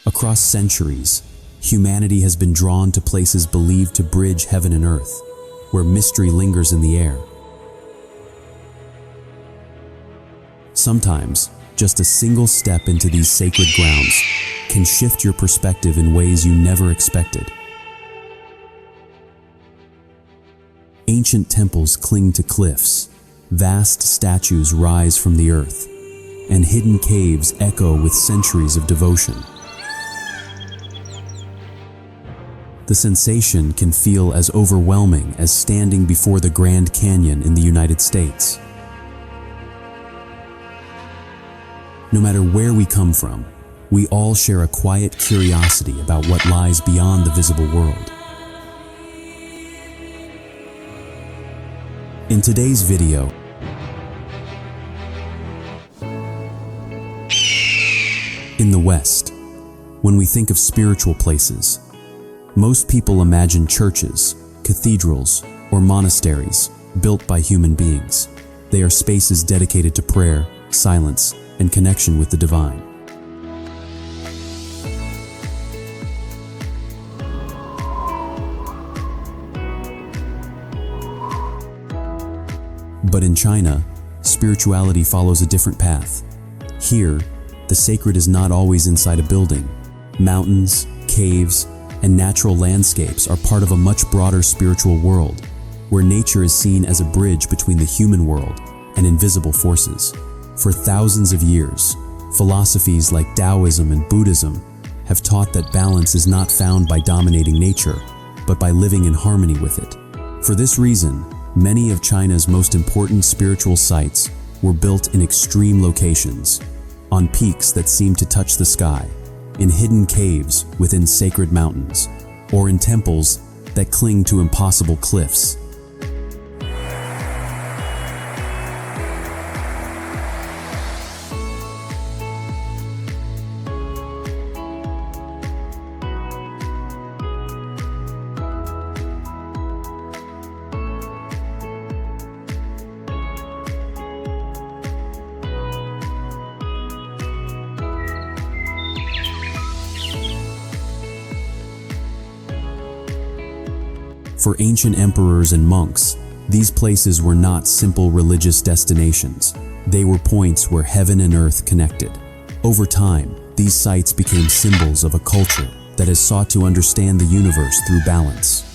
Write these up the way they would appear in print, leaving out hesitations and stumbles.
Across centuries, humanity has been drawn to places believed to bridge heaven and earth, where mystery lingers in the air. Sometimes, just a single step into these sacred grounds can shift your perspective in ways you never expected. Ancient temples cling to cliffs, vast statues rise from the earth, and hidden caves echo with centuries of devotion. The sensation can feel as overwhelming as standing before the Grand Canyon in the United States. No matter where we come from, we all share a quiet curiosity about what lies beyond the visible world. In today's video, in the West, when we think of spiritual places, most people imagine churches, cathedrals, or monasteries built by human beings. They are spaces dedicated to prayer, silence, and connection with the divine. But in China, spirituality follows a different path. Here, the sacred is not always inside a building. Mountains, caves, and natural landscapes are part of a much broader spiritual world, where nature is seen as a bridge between the human world and invisible forces. For thousands of years, philosophies like Taoism and Buddhism have taught that balance is not found by dominating nature, but by living in harmony with it. For this reason, many of China's most important spiritual sites were built in extreme locations, on peaks that seem to touch the sky, in hidden caves within sacred mountains, or in temples that cling to impossible cliffs. For ancient emperors and monks, these places were not simple religious destinations. They were points where heaven and earth connected. Over time, these sites became symbols of a culture that has sought to understand the universe through balance.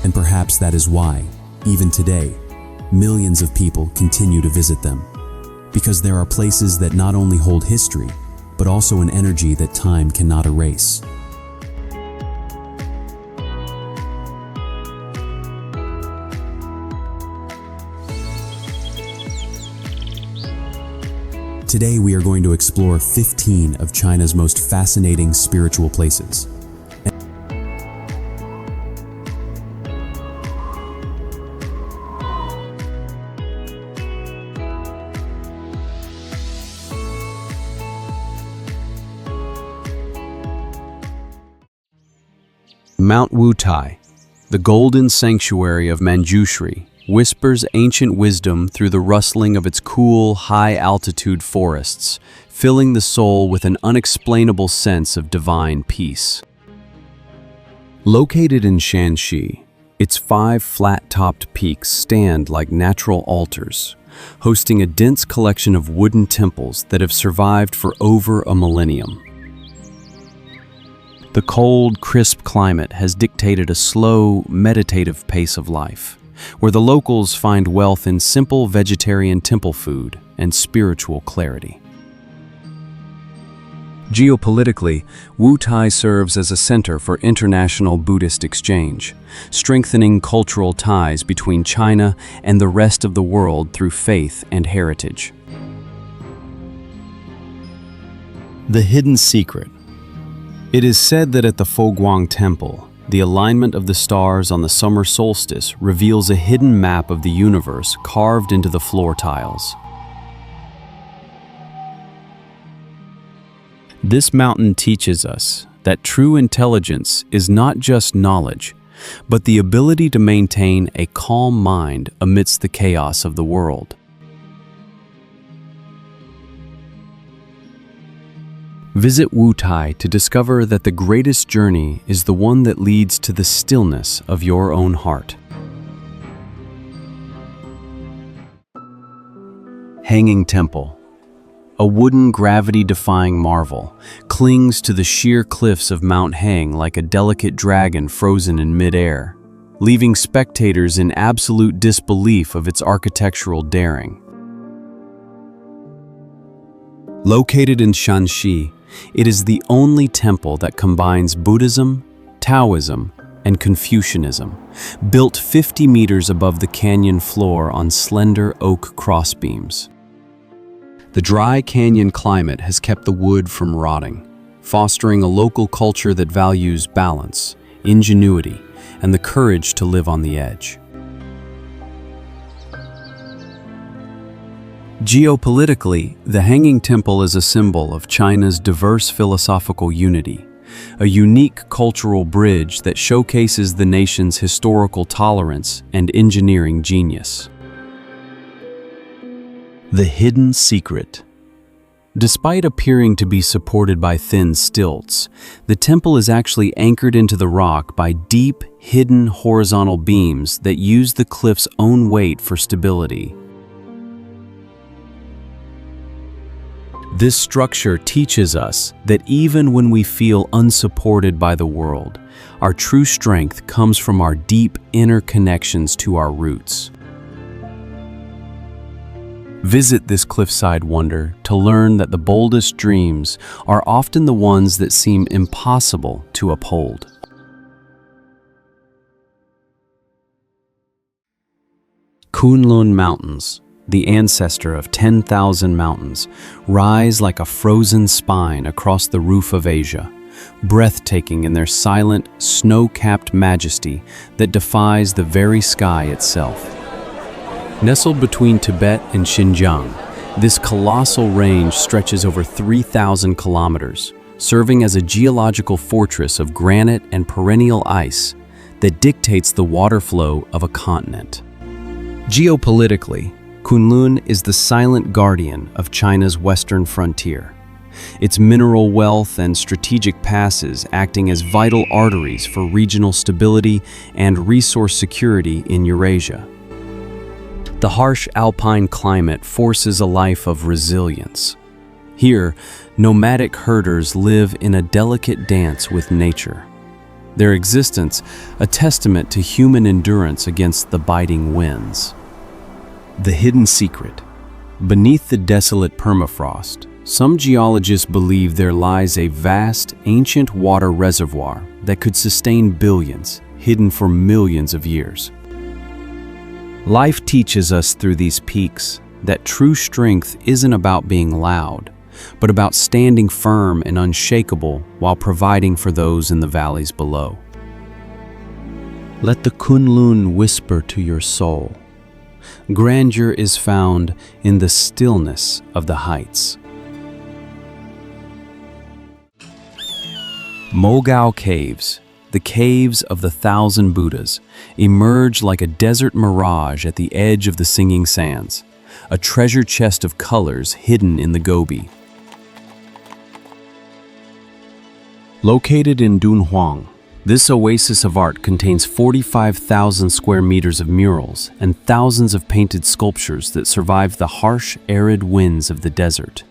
And perhaps that is why, even today, millions of people continue to visit them. Because there are places that not only hold history, but also an energy that time cannot erase. Today we are going to explore 15 of China's most fascinating spiritual places. Mount Wutai, the golden sanctuary of Manjushri, whispers ancient wisdom through the rustling of its cool, high-altitude forests, filling the soul with an unexplainable sense of divine peace. Located in Shanxi, its 5 flat-topped peaks stand like natural altars, hosting a dense collection of wooden temples that have survived for over a millennium. The cold, crisp climate has dictated a slow, meditative pace of life, where the locals find wealth in simple vegetarian temple food and spiritual clarity. Geopolitically, Wutai serves as a center for international Buddhist exchange, strengthening cultural ties between China and the rest of the world through faith and heritage. The hidden secret. It is said that at the Foguang Temple, the alignment of the stars on the summer solstice reveals a hidden map of the universe carved into the floor tiles. This mountain teaches us that true intelligence is not just knowledge, but the ability to maintain a calm mind amidst the chaos of the world. Visit Wutai to discover that the greatest journey is the one that leads to the stillness of your own heart. Hanging Temple. A wooden gravity-defying marvel, clings to the sheer cliffs of Mount Hang like a delicate dragon frozen in mid-air, leaving spectators in absolute disbelief of its architectural daring. Located in Shanxi, it is the only temple that combines Buddhism, Taoism, and Confucianism, built 50 meters above the canyon floor on slender oak crossbeams. The dry canyon climate has kept the wood from rotting, fostering a local culture that values balance, ingenuity, and the courage to live on the edge. Geopolitically, the Hanging Temple is a symbol of China's diverse philosophical unity, a unique cultural bridge that showcases the nation's historical tolerance and engineering genius. The Hidden Secret. Despite appearing to be supported by thin stilts, the temple is actually anchored into the rock by deep, hidden horizontal beams that use the cliff's own weight for stability. This structure teaches us that even when we feel unsupported by the world, our true strength comes from our deep inner connections to our roots. Visit this cliffside wonder to learn that the boldest dreams are often the ones that seem impossible to uphold. Kunlun Mountains, the ancestor of 10,000 mountains, rise like a frozen spine across the roof of Asia, breathtaking in their silent, snow-capped majesty that defies the very sky itself. Nestled between Tibet and Xinjiang, this colossal range stretches over 3,000 kilometers, serving as a geological fortress of granite and perennial ice that dictates the water flow of a continent. Geopolitically, Kunlun is the silent guardian of China's western frontier, its mineral wealth and strategic passes acting as vital arteries for regional stability and resource security in Eurasia. The harsh alpine climate forces a life of resilience. Here, nomadic herders live in a delicate dance with nature, their existence a testament to human endurance against the biting winds. The Hidden Secret. Beneath the desolate permafrost, some geologists believe there lies a vast, ancient water reservoir that could sustain billions, hidden for millions of years. Life teaches us through these peaks that true strength isn't about being loud, but about standing firm and unshakable while providing for those in the valleys below. Let the Kunlun whisper to your soul. Grandeur is found in the stillness of the heights. Mogao Caves, the caves of the 1,000 Buddhas, emerge like a desert mirage at the edge of the Singing Sands, a treasure chest of colors hidden in the Gobi. Located in Dunhuang, this oasis of art contains 45,000 square meters of murals and thousands of painted sculptures that survived the harsh, arid winds of the desert.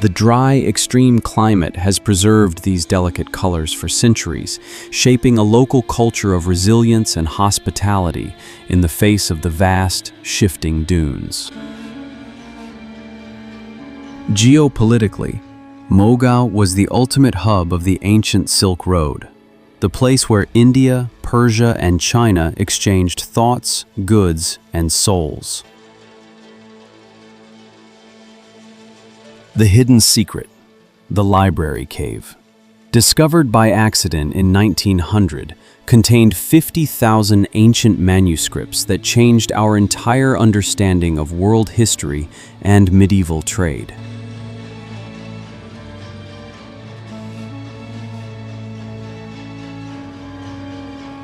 The dry, extreme climate has preserved these delicate colors for centuries, shaping a local culture of resilience and hospitality in the face of the vast, shifting dunes. Geopolitically, Mogao was the ultimate hub of the ancient Silk Road, the place where India, Persia, and China exchanged thoughts, goods, and souls. The hidden secret, the library cave. Discovered by accident in 1900, contained 50,000 ancient manuscripts that changed our entire understanding of world history and medieval trade.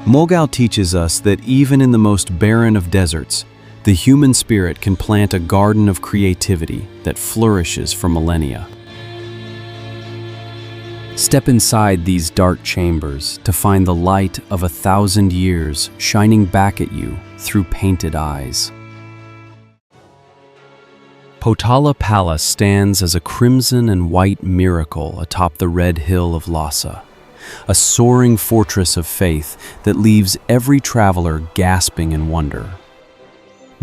Mogao teaches us that even in the most barren of deserts, the human spirit can plant a garden of creativity that flourishes for millennia. Step inside these dark chambers to find the light of 1,000 years shining back at you through painted eyes. Potala Palace stands as a crimson and white miracle atop the red hill of Lhasa, a soaring fortress of faith that leaves every traveler gasping in wonder.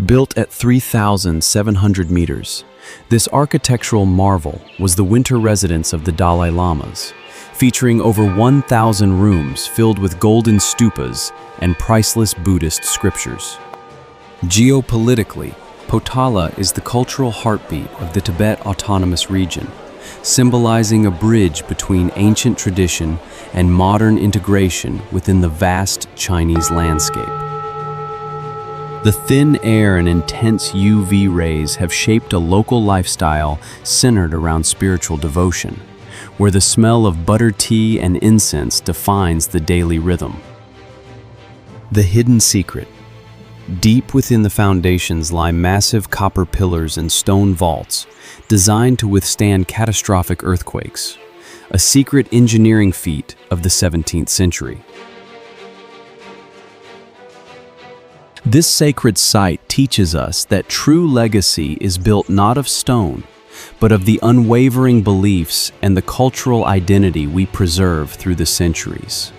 Built at 3,700 meters, this architectural marvel was the winter residence of the Dalai Lamas, featuring over 1,000 rooms filled with golden stupas and priceless Buddhist scriptures. Geopolitically, Potala is the cultural heartbeat of the Tibet Autonomous Region, symbolizing a bridge between ancient tradition and modern integration within the vast Chinese landscape. The thin air and intense UV rays have shaped a local lifestyle centered around spiritual devotion, where the smell of butter tea and incense defines the daily rhythm. The hidden secret. Deep within the foundations lie massive copper pillars and stone vaults designed to withstand catastrophic earthquakes, a secret engineering feat of the 17th century. This sacred site teaches us that true legacy is built not of stone, but of the unwavering beliefs and the cultural identity we preserve through the centuries.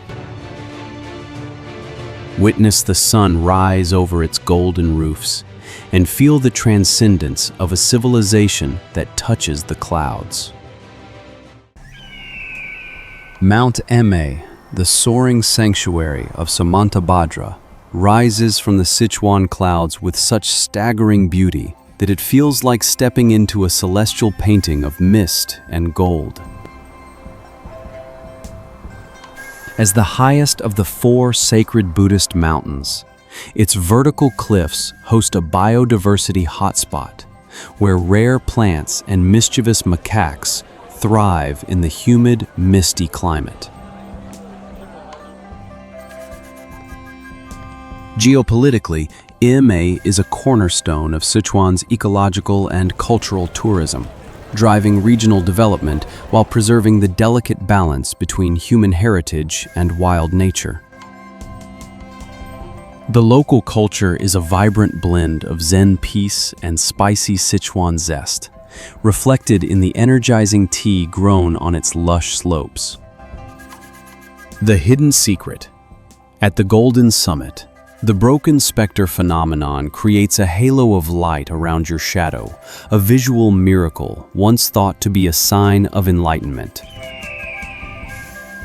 Witness the sun rise over its golden roofs and feel the transcendence of a civilization that touches the clouds. Mount Eme, the soaring sanctuary of Samantabhadra, rises from the Sichuan clouds with such staggering beauty that it feels like stepping into a celestial painting of mist and gold. As the highest of the 4 sacred Buddhist mountains, its vertical cliffs host a biodiversity hotspot where rare plants and mischievous macaques thrive in the humid, misty climate. Geopolitically, Eme is a cornerstone of Sichuan's ecological and cultural tourism, driving regional development while preserving the delicate balance between human heritage and wild nature. The local culture is a vibrant blend of Zen peace and spicy Sichuan zest, reflected in the energizing tea grown on its lush slopes. The hidden secret. At the Golden Summit, the broken specter phenomenon creates a halo of light around your shadow, a visual miracle once thought to be a sign of enlightenment.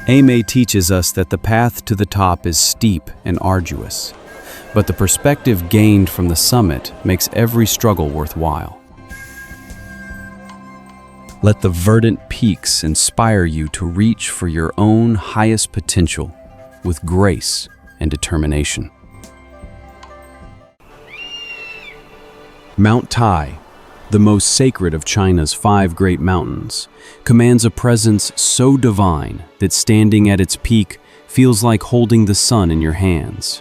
Eme teaches us that the path to the top is steep and arduous, but the perspective gained from the summit makes every struggle worthwhile. Let the verdant peaks inspire you to reach for your own highest potential with grace and determination. Mount Tai, the most sacred of China's 5 great mountains, commands a presence so divine that standing at its peak feels like holding the sun in your hands.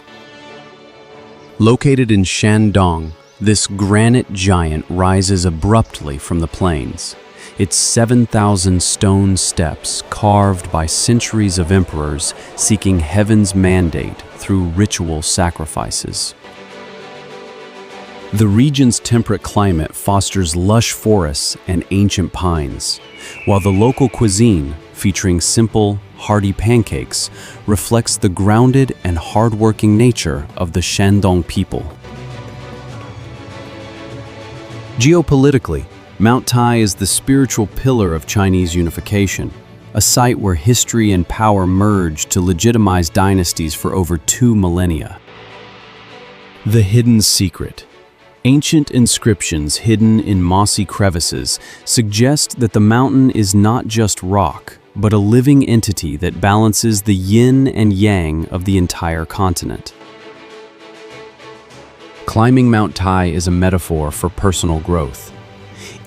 Located in Shandong, this granite giant rises abruptly from the plains, its 7,000 stone steps carved by centuries of emperors seeking heaven's mandate through ritual sacrifices. The region's temperate climate fosters lush forests and ancient pines, while the local cuisine, featuring simple, hearty pancakes, reflects the grounded and hardworking nature of the Shandong people. Geopolitically, Mount Tai is the spiritual pillar of Chinese unification, a site where history and power merged to legitimize dynasties for over 2 millennia. The hidden secret. Ancient inscriptions hidden in mossy crevices suggest that the mountain is not just rock, but a living entity that balances the yin and yang of the entire continent. Climbing Mount Tai is a metaphor for personal growth.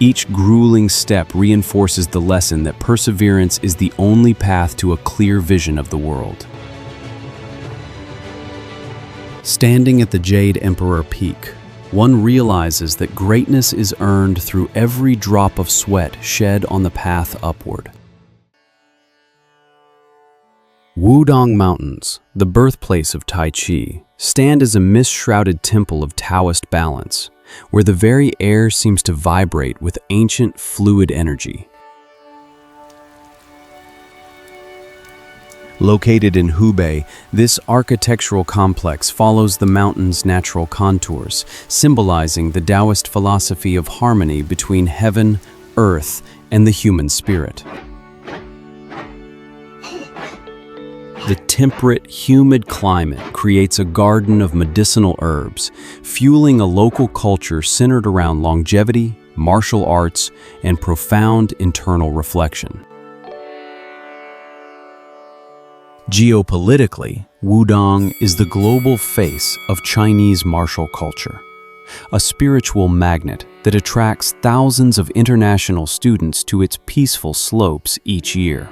Each grueling step reinforces the lesson that perseverance is the only path to a clear vision of the world. Standing at the Jade Emperor Peak, one realizes that greatness is earned through every drop of sweat shed on the path upward. Wudong Mountains, the birthplace of Tai Chi, stand as a mist-shrouded temple of Taoist balance, where the very air seems to vibrate with ancient fluid energy. Located in Hubei, this architectural complex follows the mountain's natural contours, symbolizing the Taoist philosophy of harmony between heaven, earth, and the human spirit. The temperate, humid climate creates a garden of medicinal herbs, fueling a local culture centered around longevity, martial arts, and profound internal reflection. Geopolitically, Wudong is the global face of Chinese martial culture, a spiritual magnet that attracts thousands of international students to its peaceful slopes each year.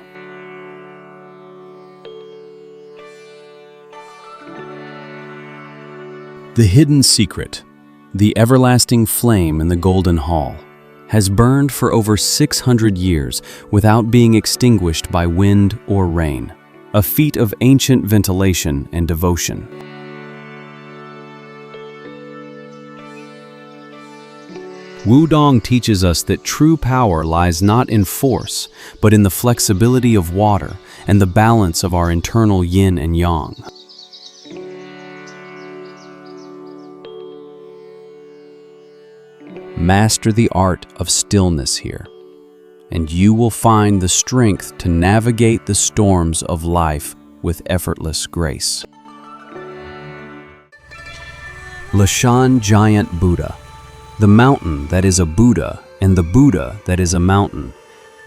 The hidden secret, the everlasting flame in the Golden Hall, has burned for over 600 years without being extinguished by wind or rain, a feat of ancient ventilation and devotion. Wudong teaches us that true power lies not in force, but in the flexibility of water and the balance of our internal yin and yang. Master the art of stillness here, and you will find the strength to navigate the storms of life with effortless grace. Lashan Giant Buddha, the mountain that is a Buddha and the Buddha that is a mountain,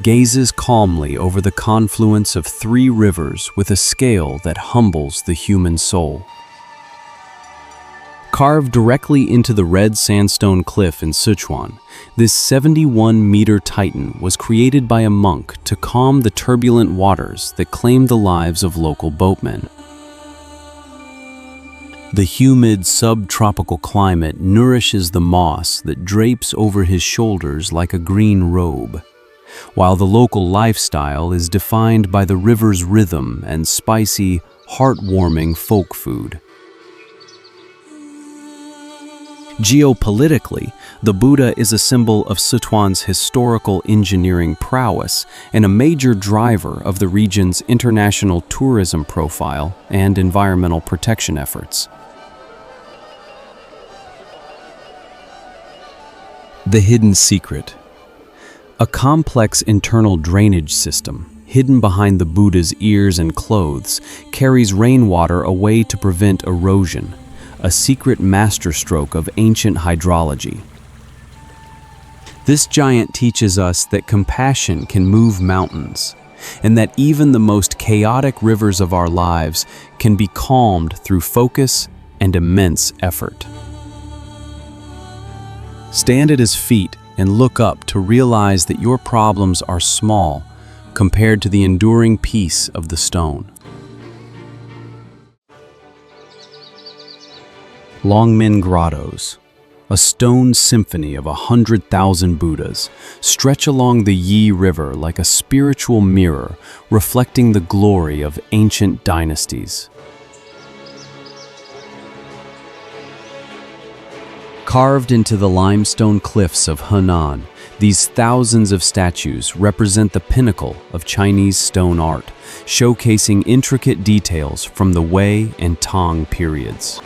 gazes calmly over the confluence of 3 rivers with a scale that humbles the human soul. Carved directly into the red sandstone cliff in Sichuan, this 71-meter titan was created by a monk to calm the turbulent waters that claimed the lives of local boatmen. The humid subtropical climate nourishes the moss that drapes over his shoulders like a green robe, while the local lifestyle is defined by the river's rhythm and spicy, heartwarming folk food. Geopolitically, the Buddha is a symbol of Sichuan's historical engineering prowess and a major driver of the region's international tourism profile and environmental protection efforts. The hidden secret. A complex internal drainage system, hidden behind the Buddha's ears and clothes, carries rainwater away to prevent erosion, a secret masterstroke of ancient hydrology. This giant teaches us that compassion can move mountains, and that even the most chaotic rivers of our lives can be calmed through focus and immense effort. Stand at his feet and look up to realize that your problems are small compared to the enduring peace of the stone. Longmen Grottos, a stone symphony of 100,000 Buddhas, stretch along the Yi River like a spiritual mirror reflecting the glory of ancient dynasties. Carved into the limestone cliffs of Henan, these thousands of statues represent the pinnacle of Chinese stone art, showcasing intricate details from the Wei and Tang periods.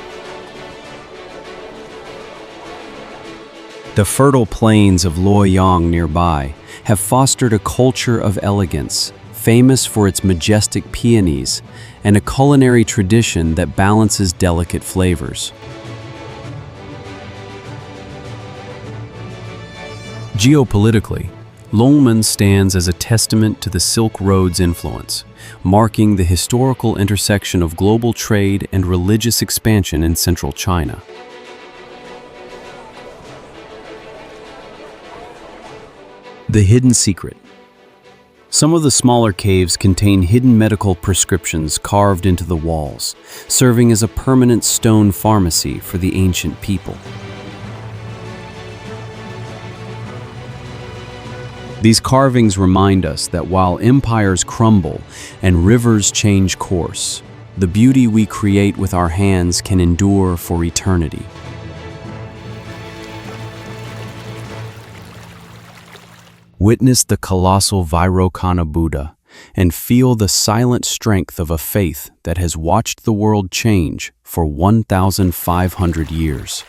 The fertile plains of Luoyang nearby have fostered a culture of elegance, famous for its majestic peonies and a culinary tradition that balances delicate flavors. Geopolitically, Longmen stands as a testament to the Silk Road's influence, marking the historical intersection of global trade and religious expansion in central China. The hidden secret. Some of the smaller caves contain hidden medical prescriptions carved into the walls, serving as a permanent stone pharmacy for the ancient people. These carvings remind us that while empires crumble and rivers change course, the beauty we create with our hands can endure for eternity. Witness the colossal Vairocana Buddha and feel the silent strength of a faith that has watched the world change for 1,500 years.